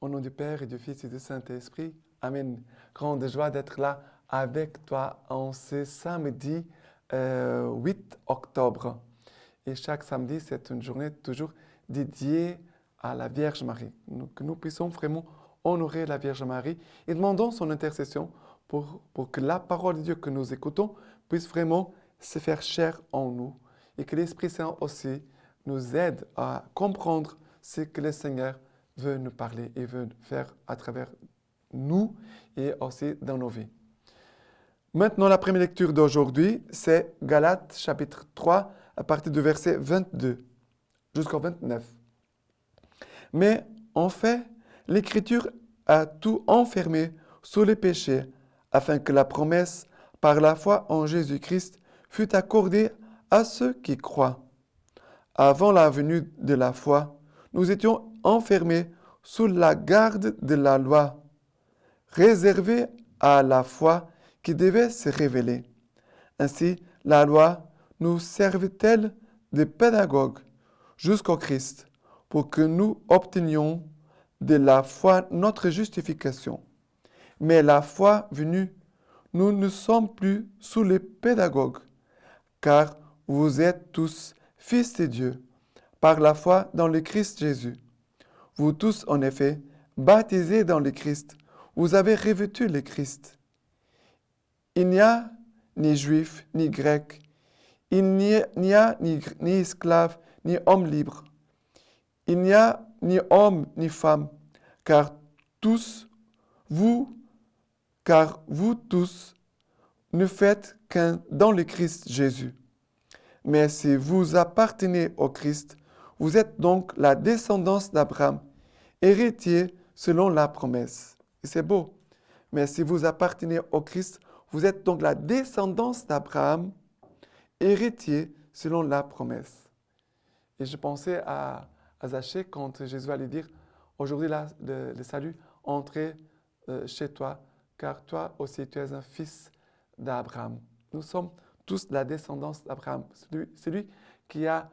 Au nom du Père et du Fils et du Saint-Esprit. Amen. Grande joie d'être là avec toi en ce samedi 8 octobre. Et chaque samedi, c'est une journée toujours dédiée à la Vierge Marie. Que nous puissions vraiment honorer la Vierge Marie et demandons son intercession pour que la parole de Dieu que nous écoutons puisse vraiment se faire chair en nous et que l'Esprit Saint aussi nous aide à comprendre ce que le Seigneur veut nous parler et veut faire à travers nous et aussi dans nos vies. Maintenant, la première lecture d'aujourd'hui, c'est Galates chapitre 3 à partir du verset 22 jusqu'au 29. Mais en fait, l'Écriture a tout enfermé sous le péché afin que la promesse par la foi en Jésus-Christ fût accordée à ceux qui croient. Avant la venue de la foi, nous étions enfermés sous la garde de la loi, réservés à la foi qui devait se révéler. Ainsi, la loi nous servait-elle de pédagogue jusqu'au Christ pour que nous obtenions de la foi notre justification. Mais la foi venue, nous ne sommes plus sous les pédagogues, car vous êtes tous fils de Dieu, par la foi dans le Christ Jésus. Vous tous, en effet, baptisés dans le Christ, vous avez revêtu le Christ. Il n'y a ni juif, ni grec, il n'y a ni esclave, ni homme libre. Il n'y a ni homme, ni femme, car vous tous ne faites qu'un dans le Christ Jésus. Mais si vous appartenez au Christ, vous êtes donc la descendance d'Abraham, héritier selon la promesse. Et c'est beau. Mais si vous appartenez au Christ, vous êtes donc la descendance d'Abraham, héritier selon la promesse. Et je pensais à Zachée quand Jésus allait dire, aujourd'hui le salut entrez chez toi, car toi aussi tu es un fils d'Abraham. Nous sommes tous la descendance d'Abraham. Celui qui a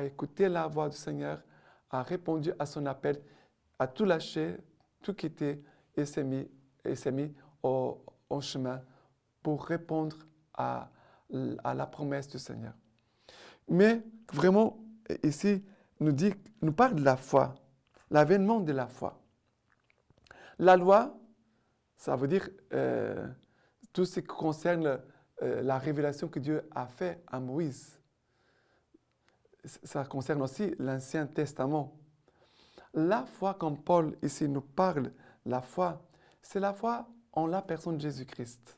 écouté la voix du Seigneur, a répondu à son appel, a tout lâché, tout quitté et s'est mis en chemin pour répondre à la promesse du Seigneur. Mais vraiment, ici, nous parle de la foi, l'avènement de la foi. La loi, ça veut dire tout ce qui concerne la révélation que Dieu a faite à Moïse. Ça concerne aussi l'Ancien Testament. La foi, comme Paul ici nous parle, la foi, c'est la foi en la personne de Jésus-Christ.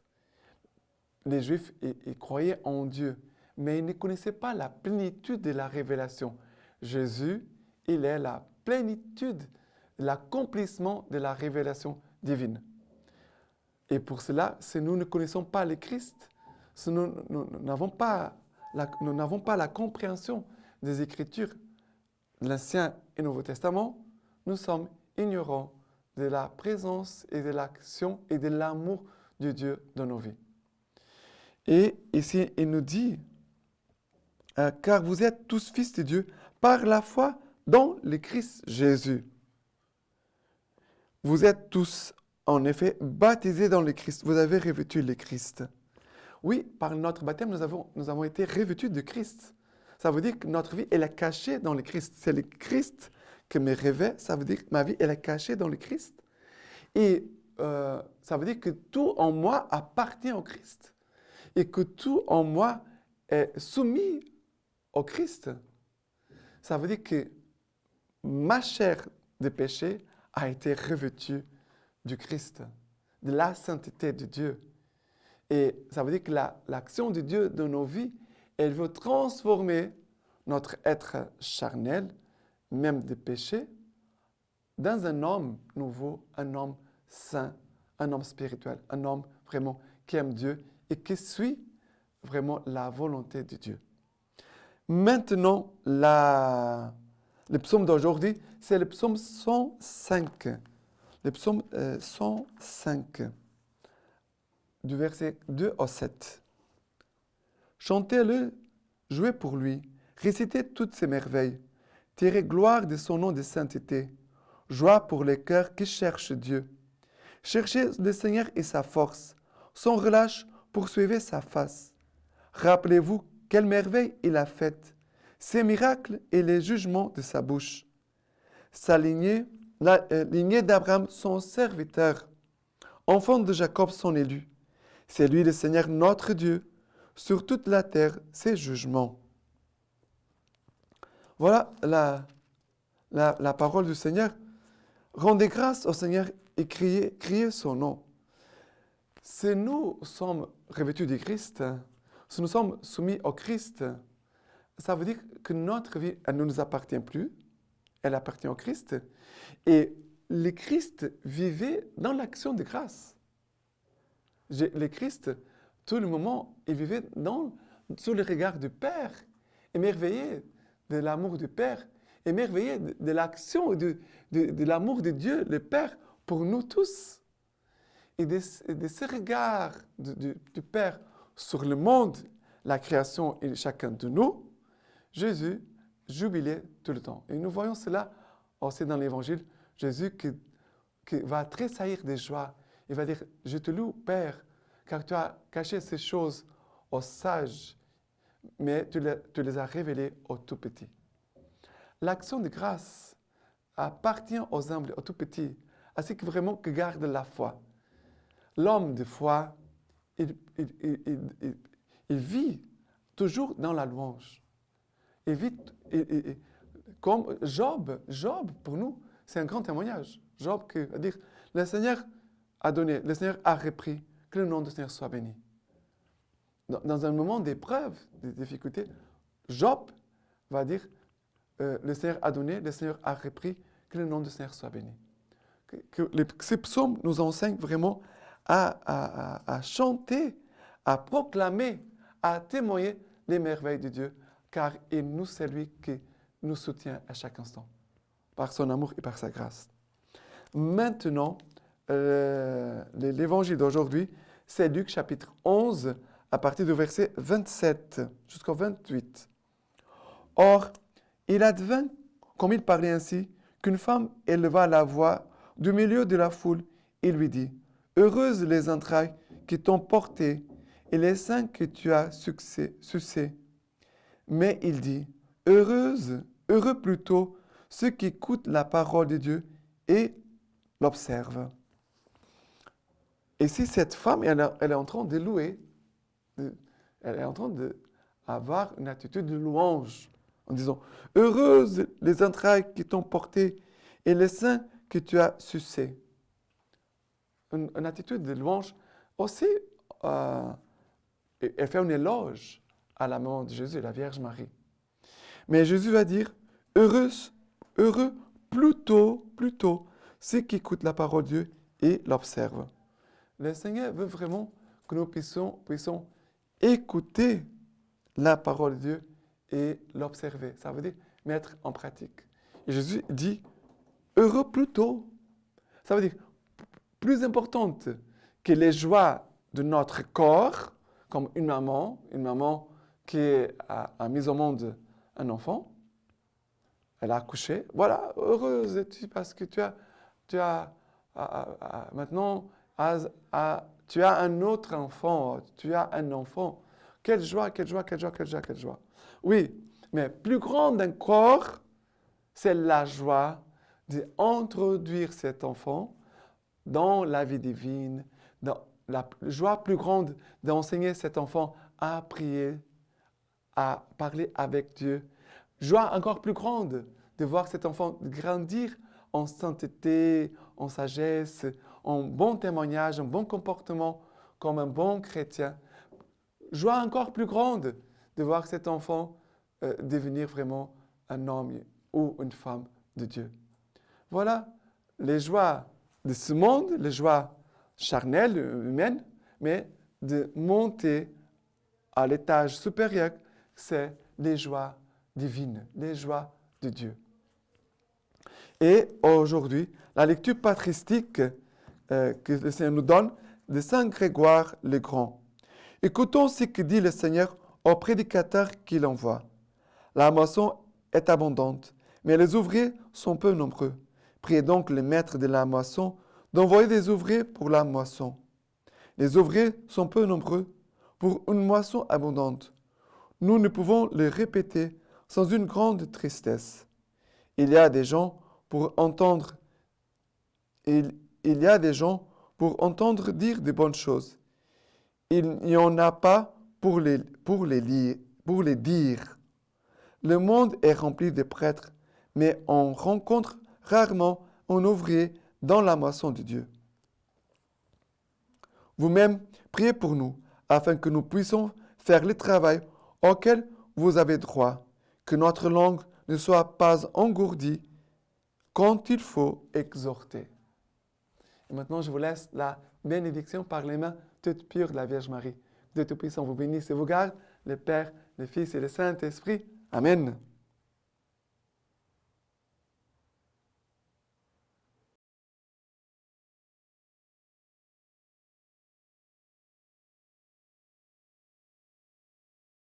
Les Juifs, ils croyaient en Dieu, mais ils ne connaissaient pas la plénitude de la révélation. Jésus, il est la plénitude, l'accomplissement de la révélation divine. Et pour cela, si nous ne connaissons pas le Christ, si nous n'avons pas la compréhension des Écritures, de l'Ancien et Nouveau Testament, nous sommes ignorants de la présence et de l'action et de l'amour de Dieu dans nos vies. Et ici, il nous dit, car vous êtes tous fils de Dieu par la foi dans le Christ Jésus. Vous êtes tous, en effet, baptisés dans le Christ. Vous avez revêtu le Christ. Oui, par notre baptême, nous avons été revêtus de Christ. Ça veut dire que notre vie, elle est cachée dans le Christ. C'est le Christ qui me revêt. Ça veut dire que ma vie, elle est cachée dans le Christ. Et ça veut dire que tout en moi appartient au Christ. Et que tout en moi est soumis au Christ. Ça veut dire que ma chair de péché a été revêtue du Christ, de la sainteté de Dieu. Et ça veut dire que l'action de Dieu dans nos vies, elle veut transformer notre être charnel, même de péché, dans un homme nouveau, un homme saint, un homme spirituel, un homme vraiment qui aime Dieu et qui suit vraiment la volonté de Dieu. Maintenant, le psaume d'aujourd'hui, c'est le psaume 105. Le psaume 105, du verset 2 au 7. Chantez-le, jouez pour lui, récitez toutes ses merveilles, tirez gloire de son nom de sainteté, joie pour les cœurs qui cherchent Dieu. Cherchez le Seigneur et sa force. Sans relâche, poursuivez sa face. Rappelez-vous quelle merveille il a faite, ses miracles et les jugements de sa bouche. Sa lignée, la lignée d'Abraham, son serviteur, enfant de Jacob, son élu. C'est lui le Seigneur notre Dieu, sur toute la terre, ses jugements. Voilà la parole du Seigneur. Rendez grâce au Seigneur et criez son nom. Si nous sommes revêtus du Christ, si nous sommes soumis au Christ, ça veut dire que notre vie, elle ne nous appartient plus, elle appartient au Christ. Et le Christ vivait dans l'action de grâce. Le Christ, tout le moment, il vivait sous le regard du Père, émerveillé de l'amour du Père, émerveillé de l'action et de l'amour de Dieu, le Père, pour nous tous. Et de ce regard du Père sur le monde, la création et chacun de nous, Jésus jubilait tout le temps. Et nous voyons cela aussi dans l'Évangile. Jésus qui va tressaillir de joie. Il va dire, je te loue, Père, car tu as caché ces choses aux sages, mais tu les as révélées aux tout petits. L'action de grâce appartient aux humbles, aux tout petits, à ceux qui vraiment gardent la foi. L'homme de foi, il vit toujours dans la louange. Il vit comme Job. Job, pour nous, c'est un grand témoignage. Job qui va dire, le Seigneur a donné, le Seigneur a repris, que le nom du Seigneur soit béni. Dans un moment d'épreuve, de difficulté, Job va dire, le Seigneur a donné, le Seigneur a repris, que le nom du Seigneur soit béni. Ces psaumes nous enseignent vraiment à chanter, à proclamer, à témoigner les merveilles de Dieu, car il nous, c'est lui qui nous soutient à chaque instant, par son amour et par sa grâce. Maintenant, l'évangile d'aujourd'hui, c'est Luc chapitre 11, à partir du verset 27 jusqu'au 28. Or, il advint, comme il parlait ainsi, qu'une femme éleva la voix du milieu de la foule et lui dit, « Heureuses les entrailles qui t'ont porté et les seins que tu as sucés. » Mais il dit, « Heureux plutôt ceux qui écoutent la parole de Dieu et l'observent. » Et si cette femme, elle est en train de louer, elle est en train d'avoir une attitude de louange, en disant, « Heureuses les entrailles qui t'ont porté et les seins que tu as sucés. » Une attitude de louange aussi, elle fait un éloge à la maman de Jésus, la Vierge Marie. Mais Jésus va dire, « Heureux plutôt ceux qui écoutent la parole de Dieu et l'observent. » Le Seigneur veut vraiment que nous puissions écouter la parole de Dieu et l'observer. Ça veut dire mettre en pratique. Et Jésus dit, heureux plutôt. Ça veut dire plus importante que les joies de notre corps, comme une maman qui a mis au monde un enfant, elle a accouché, voilà, heureuse es-tu parce que tu as maintenant, tu as un autre enfant, tu as un enfant. Quelle joie. Oui, mais plus grande encore, c'est la joie d'introduire cet enfant dans la vie divine, dans la joie plus grande d'enseigner cet enfant à prier, à parler avec Dieu. Joie encore plus grande de voir cet enfant grandir en sainteté, en sagesse, en bon témoignage, en bon comportement, comme un bon chrétien. Joie encore plus grande de voir cet enfant devenir vraiment un homme ou une femme de Dieu. Voilà les joies de ce monde, les joies charnelles, humaines, mais de monter à l'étage supérieur, c'est les joies divines, les joies de Dieu. Et aujourd'hui, la lecture patristique que le Seigneur nous donne de Saint Grégoire le Grand. Écoutons ce que dit le Seigneur aux prédicateurs qu'il envoie. La moisson est abondante, mais les ouvriers sont peu nombreux. Priez donc le maître de la moisson d'envoyer des ouvriers pour la moisson. Les ouvriers sont peu nombreux pour une moisson abondante. Nous ne pouvons le répéter sans une grande tristesse. Il y a des gens pour entendre, il y a des gens pour entendre dire de bonnes choses. Il n'y en a pas pour les dire. Le monde est rempli de prêtres, mais on rencontre rarement un ouvrier dans la moisson de Dieu. Vous-même, priez pour nous, afin que nous puissions faire le travail auquel vous avez droit, que notre langue ne soit pas engourdie quand il faut exhorter. Et maintenant, je vous laisse la bénédiction par les mains toutes pures de la Vierge Marie. Dieu Tout-Puissant vous bénisse et vous garde, le Père, le Fils et le Saint-Esprit. Amen.